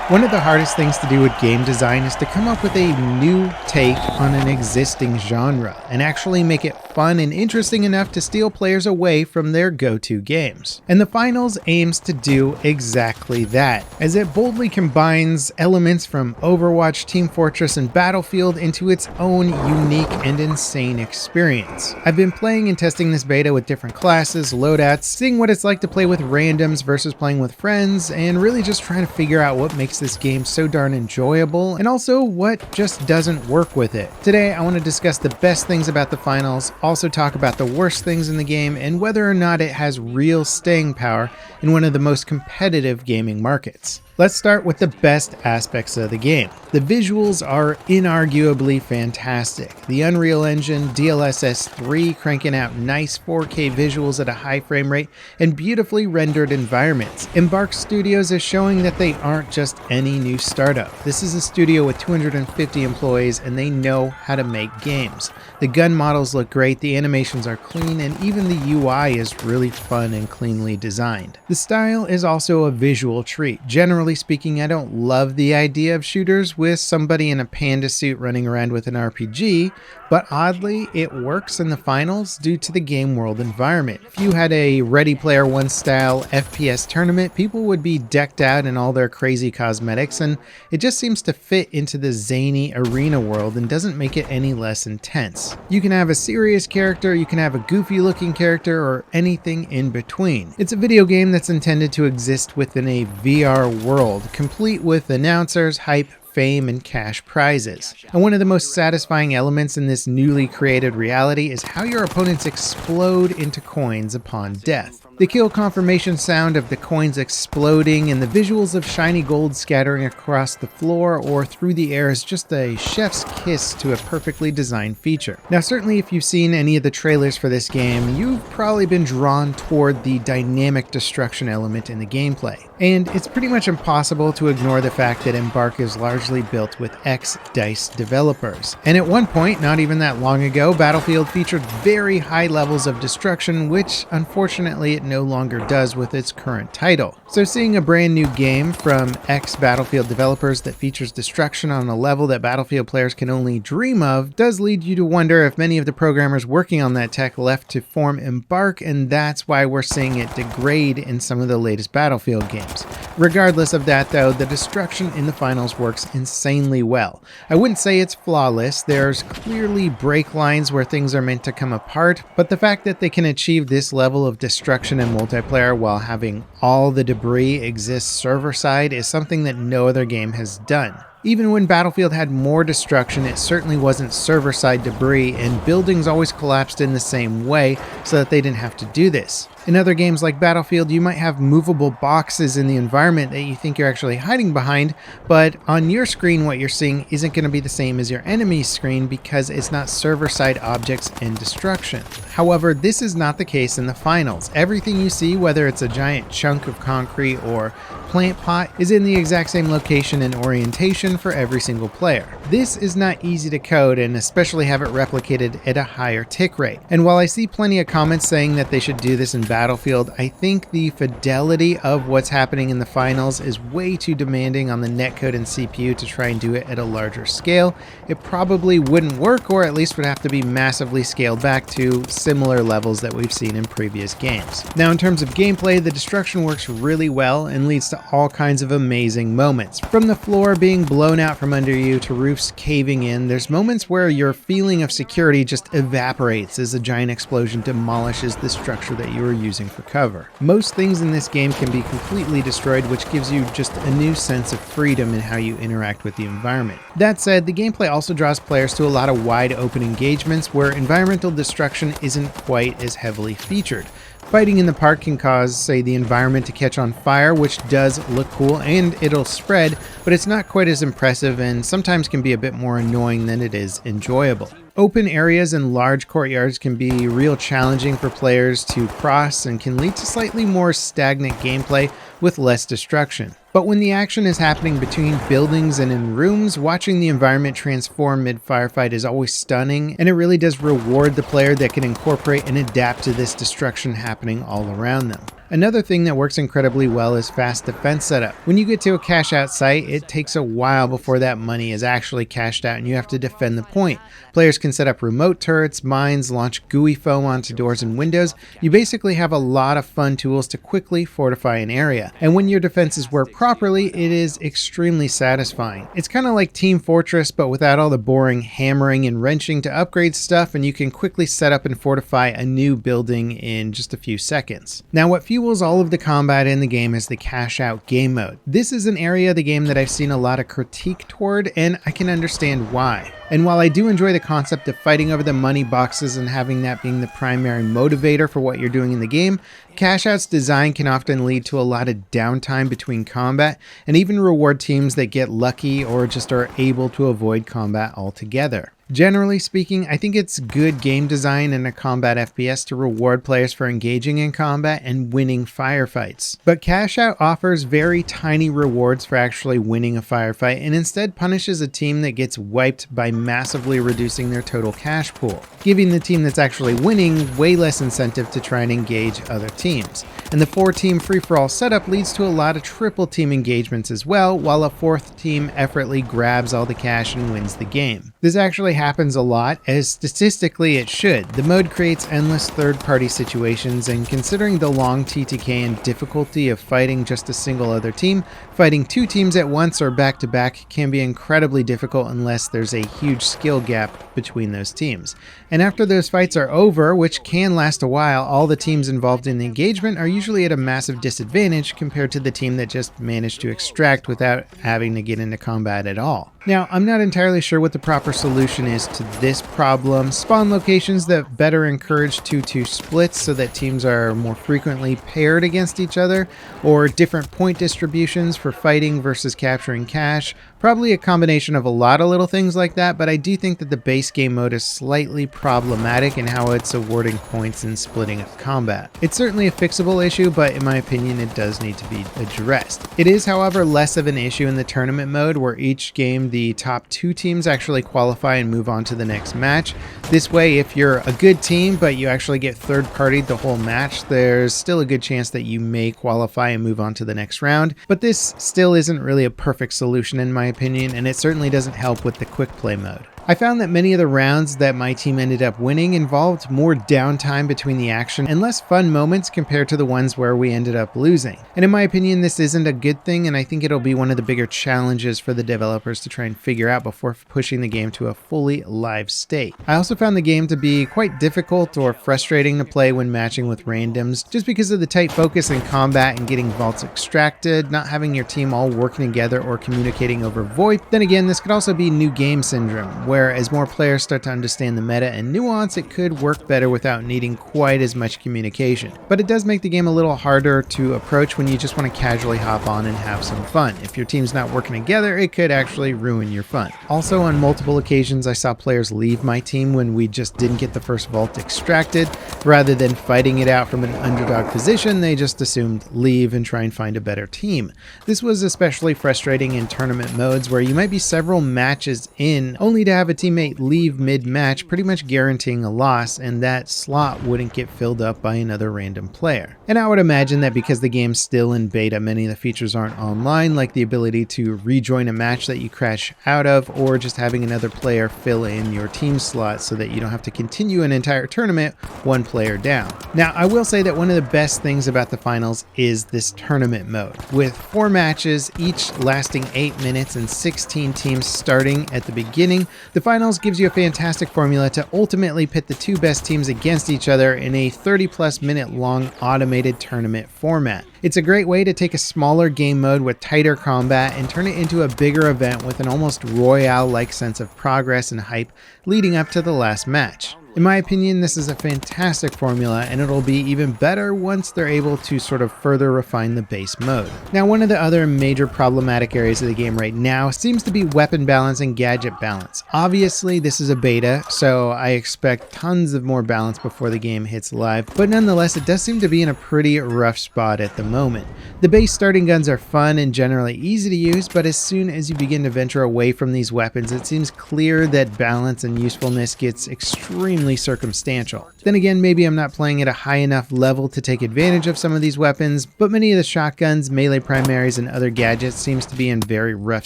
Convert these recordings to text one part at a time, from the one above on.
One of the hardest things to do with game design is to come up with a new take on an existing genre and actually make it fun and interesting enough to steal players away from their go-to games. And the Finals aims to do exactly that, as it boldly combines elements from Overwatch, Team Fortress, and Battlefield into its own unique and insane experience. I've been playing and testing this beta with different classes, loadouts, seeing what it's like to play with randoms versus playing with friends, and really just trying to figure out what makes this game so darn enjoyable, and also what just doesn't work with it. Today, I want to discuss the best things about the Finals, also talk about the worst things in the game, and whether or not it has real staying power in one of the most competitive gaming markets. Let's start with the best aspects of the game. The visuals are inarguably fantastic. The Unreal Engine DLSS 3 cranking out nice 4K visuals at a high frame rate and beautifully rendered environments. Embark Studios is showing that they aren't just any new startup. This is a studio with 250 employees and they know how to make games. The gun models look great, the animations are clean, and even the UI is really fun and cleanly designed. The style is also a visual treat. Generally speaking, I don't love the idea of shooters with somebody in a panda suit running around with an RPG, but oddly, it works in the Finals due to the game world environment. If you had a Ready Player One style FPS tournament, people would be decked out in all their crazy cosmetics, and it just seems to fit into the zany arena world and doesn't make it any less intense. You can have a serious character, you can have a goofy looking character, or anything in between. It's a video game that's intended to exist within a VR world, complete with announcers, hype, fame, and cash prizes. And one of the most satisfying elements in this newly created reality is how your opponents explode into coins upon death. The kill confirmation sound of the coins exploding and the visuals of shiny gold scattering across the floor or through the air is just a chef's kiss to a perfectly designed feature. Now, certainly if you've seen any of the trailers for this game, you've probably been drawn toward the dynamic destruction element in the gameplay. And it's pretty much impossible to ignore the fact that Embark is largely built with ex-DICE developers. And at one point, not even that long ago, Battlefield featured very high levels of destruction, which unfortunately it no longer does with its current title. So seeing a brand new game from ex-Battlefield developers that features destruction on a level that Battlefield players can only dream of does lead you to wonder if many of the programmers working on that tech left to form Embark, and that's why we're seeing it degrade in some of the latest Battlefield games. Regardless of that though, the destruction in the Finals works insanely well. I wouldn't say it's flawless, there's clearly break lines where things are meant to come apart, but the fact that they can achieve this level of destruction in multiplayer while having all the debris exist server side is something that no other game has done. Even when Battlefield had more destruction, it certainly wasn't server-side debris, and buildings always collapsed in the same way so that they didn't have to do this. In other games like Battlefield, you might have movable boxes in the environment that you think you're actually hiding behind, but on your screen what you're seeing isn't going to be the same as your enemy's screen because it's not server-side objects and destruction. However, this is not the case in the Finals. Everything you see, whether it's a giant chunk of concrete or plant pot, is in the exact same location and orientation for every single player. This is not easy to code and especially have it replicated at a higher tick rate. And while I see plenty of comments saying that they should do this in Battlefield, I think the fidelity of what's happening in the Finals is way too demanding on the netcode and CPU to try and do it at a larger scale. It probably wouldn't work, or at least would have to be massively scaled back to similar levels that we've seen in previous games. Now, in terms of gameplay, the destruction works really well and leads to all kinds of amazing moments. From the floor being blown out from under you to roofs caving in, there's moments where your feeling of security just evaporates as a giant explosion demolishes the structure that you were using for cover. Most things in this game can be completely destroyed, which gives you just a new sense of freedom in how you interact with the environment. That said, the gameplay also draws players to a lot of wide open engagements where environmental destruction isn't quite as heavily featured. Fighting in the park can cause, say, the environment to catch on fire, which does look cool and it'll spread, but it's not quite as impressive and sometimes can be a bit more annoying than it is enjoyable. Open areas and large courtyards can be real challenging for players to cross and can lead to slightly more stagnant gameplay with less destruction. But when the action is happening between buildings and in rooms, watching the environment transform mid-firefight is always stunning, and it really does reward the player that can incorporate and adapt to this destruction happening all around them. Another thing that works incredibly well is fast defense setup. When you get to a cash out site, it takes a while before that money is actually cashed out and you have to defend the point. Players can set up remote turrets, mines, launch gooey foam onto doors and windows. You basically have a lot of fun tools to quickly fortify an area. And when your defenses work properly, it is extremely satisfying. It's kind of like Team Fortress, but without all the boring hammering and wrenching to upgrade stuff, and you can quickly set up and fortify a new building in just a few seconds. Now, what fuels all of the combat in the game is the cash out game mode. This is an area of the game that I've seen a lot of critique toward, and I can understand why. And while I do enjoy the concept of fighting over the money boxes and having that being the primary motivator for what you're doing in the game, cash out's design can often lead to a lot of downtime between combat and even reward teams that get lucky or just are able to avoid combat altogether. Generally speaking, I think it's good game design in a combat FPS to reward players for engaging in combat and winning firefights. But Cash Out offers very tiny rewards for actually winning a firefight and instead punishes a team that gets wiped by massively reducing their total cash pool, giving the team that's actually winning way less incentive to try and engage other teams. And the 4-team free-for-all setup leads to a lot of triple team engagements as well, while a 4th team effortlessly grabs all the cash and wins the game. This actually happens a lot, as statistically it should. The mode creates endless third-party situations, and considering the long TTK and difficulty of fighting just a single other team, fighting 2 teams at once or back-to-back can be incredibly difficult unless there's a huge skill gap between those teams. And after those fights are over, which can last a while, all the teams involved in the engagement are usually at a massive disadvantage compared to the team that just managed to extract without having to get into combat at all. Now, I'm not entirely sure what the proper solution is to this problem. Spawn locations that better encourage 2-2 splits so that teams are more frequently paired against each other, or different point distributions for fighting versus capturing cash. Probably a combination of a lot of little things like that, but I do think that the base game mode is slightly problematic in how it's awarding points and splitting up combat. It's certainly a fixable issue, but in my opinion it does need to be addressed. It is, however, less of an issue in the tournament mode, where each game the top 2 teams actually qualify and move on to the next match. This way, if you're a good team but you actually get third-partied the whole match, there's still a good chance that you may qualify and move on to the next round. But this still isn't really a perfect solution in my opinion, and it certainly doesn't help with the quick play mode. I found that many of the rounds that my team ended up winning involved more downtime between the action and less fun moments compared to the ones where we ended up losing. And in my opinion, this isn't a good thing, and I think it'll be one of the bigger challenges for the developers to try and figure out before pushing the game to a fully live state. I also found the game to be quite difficult or frustrating to play when matching with randoms, just because of the tight focus in combat and getting vaults extracted, not having your team all working together or communicating over VoIP. Then again, this could also be new game syndrome, where as more players start to understand the meta and nuance, it could work better without needing quite as much communication. But it does make the game a little harder to approach when you just want to casually hop on and have some fun. If your team's not working together, it could actually ruin your fun. Also, on multiple occasions, I saw players leave my team when we just didn't get the first vault extracted. Rather than fighting it out from an underdog position, they just assumed leave and try and find a better team. This was especially frustrating in tournament modes where you might be several matches in only to have a teammate leave mid-match, pretty much guaranteeing a loss, and that slot wouldn't get filled up by another random player. And I would imagine that because the game's still in beta, many of the features aren't online, like the ability to rejoin a match that you crash out of, or just having another player fill in your team slot so that you don't have to continue an entire tournament one player down. Now, I will say that one of the best things about the finals is this tournament mode. With 4 matches, each lasting 8 minutes and 16 teams starting at the beginning, the finals gives you a fantastic formula to ultimately pit the 2 best teams against each other in a 30+ minute long automated tournament format. It's a great way to take a smaller game mode with tighter combat and turn it into a bigger event with an almost royale-like sense of progress and hype leading up to the last match. In my opinion, this is a fantastic formula, and it'll be even better once they're able to sort of further refine the base mode. Now, one of the other major problematic areas of the game right now seems to be weapon balance and gadget balance. Obviously, this is a beta, so I expect tons of more balance before the game hits live, but nonetheless, it does seem to be in a pretty rough spot at the moment. moment. The base starting guns are fun and generally easy to use, but as soon as you begin to venture away from these weapons, it seems clear that balance and usefulness gets extremely circumstantial. Then again, maybe I'm not playing at a high enough level to take advantage of some of these weapons, but many of the shotguns, melee primaries, and other gadgets seems to be in very rough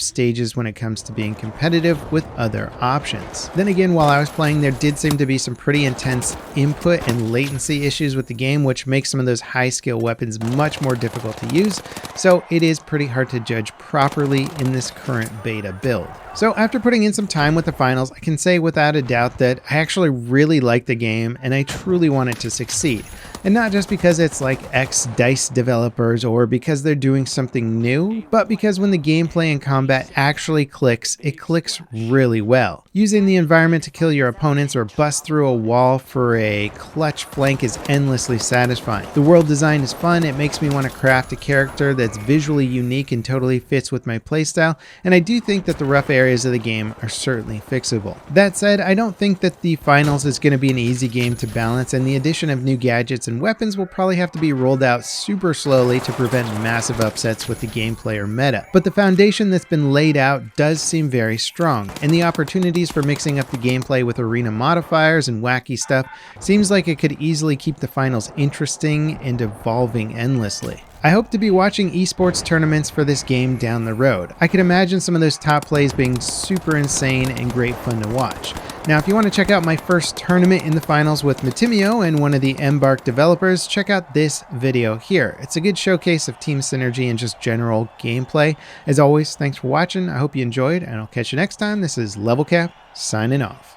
stages when it comes to being competitive with other options. Then again, while I was playing, there did seem to be some pretty intense input and latency issues with the game, which makes some of those high skill weapons much more difficult to use, so it is pretty hard to judge properly in this current beta build. So after putting in some time with the finals, I can say without a doubt that I actually really like the game and I truly want it to succeed. And not just because it's like ex-DICE developers or because they're doing something new, but because when the gameplay and combat actually clicks, it clicks really well. Using the environment to kill your opponents or bust through a wall for a clutch flank is endlessly satisfying. The world design is fun, it makes me want to craft a character that's visually unique and totally fits with my playstyle, and I do think that the rough areas of the game are certainly fixable. That said, I don't think that the finals is going to be an easy game to balance, and the addition of new gadgets and weapons will probably have to be rolled out super slowly to prevent massive upsets with the gameplay or meta. But the foundation that's been laid out does seem very strong, and the opportunities for mixing up the gameplay with arena modifiers and wacky stuff seems like it could easily keep the finals interesting and evolving endlessly. I hope to be watching esports tournaments for this game down the road. I can imagine some of those top plays being super insane and great fun to watch. Now, if you want to check out my first tournament in the finals with Matimio and one of the Embark developers, check out this video here. It's a good showcase of team synergy and just general gameplay. As always, thanks for watching. I hope you enjoyed, and I'll catch you next time. This is Level Cap, signing off.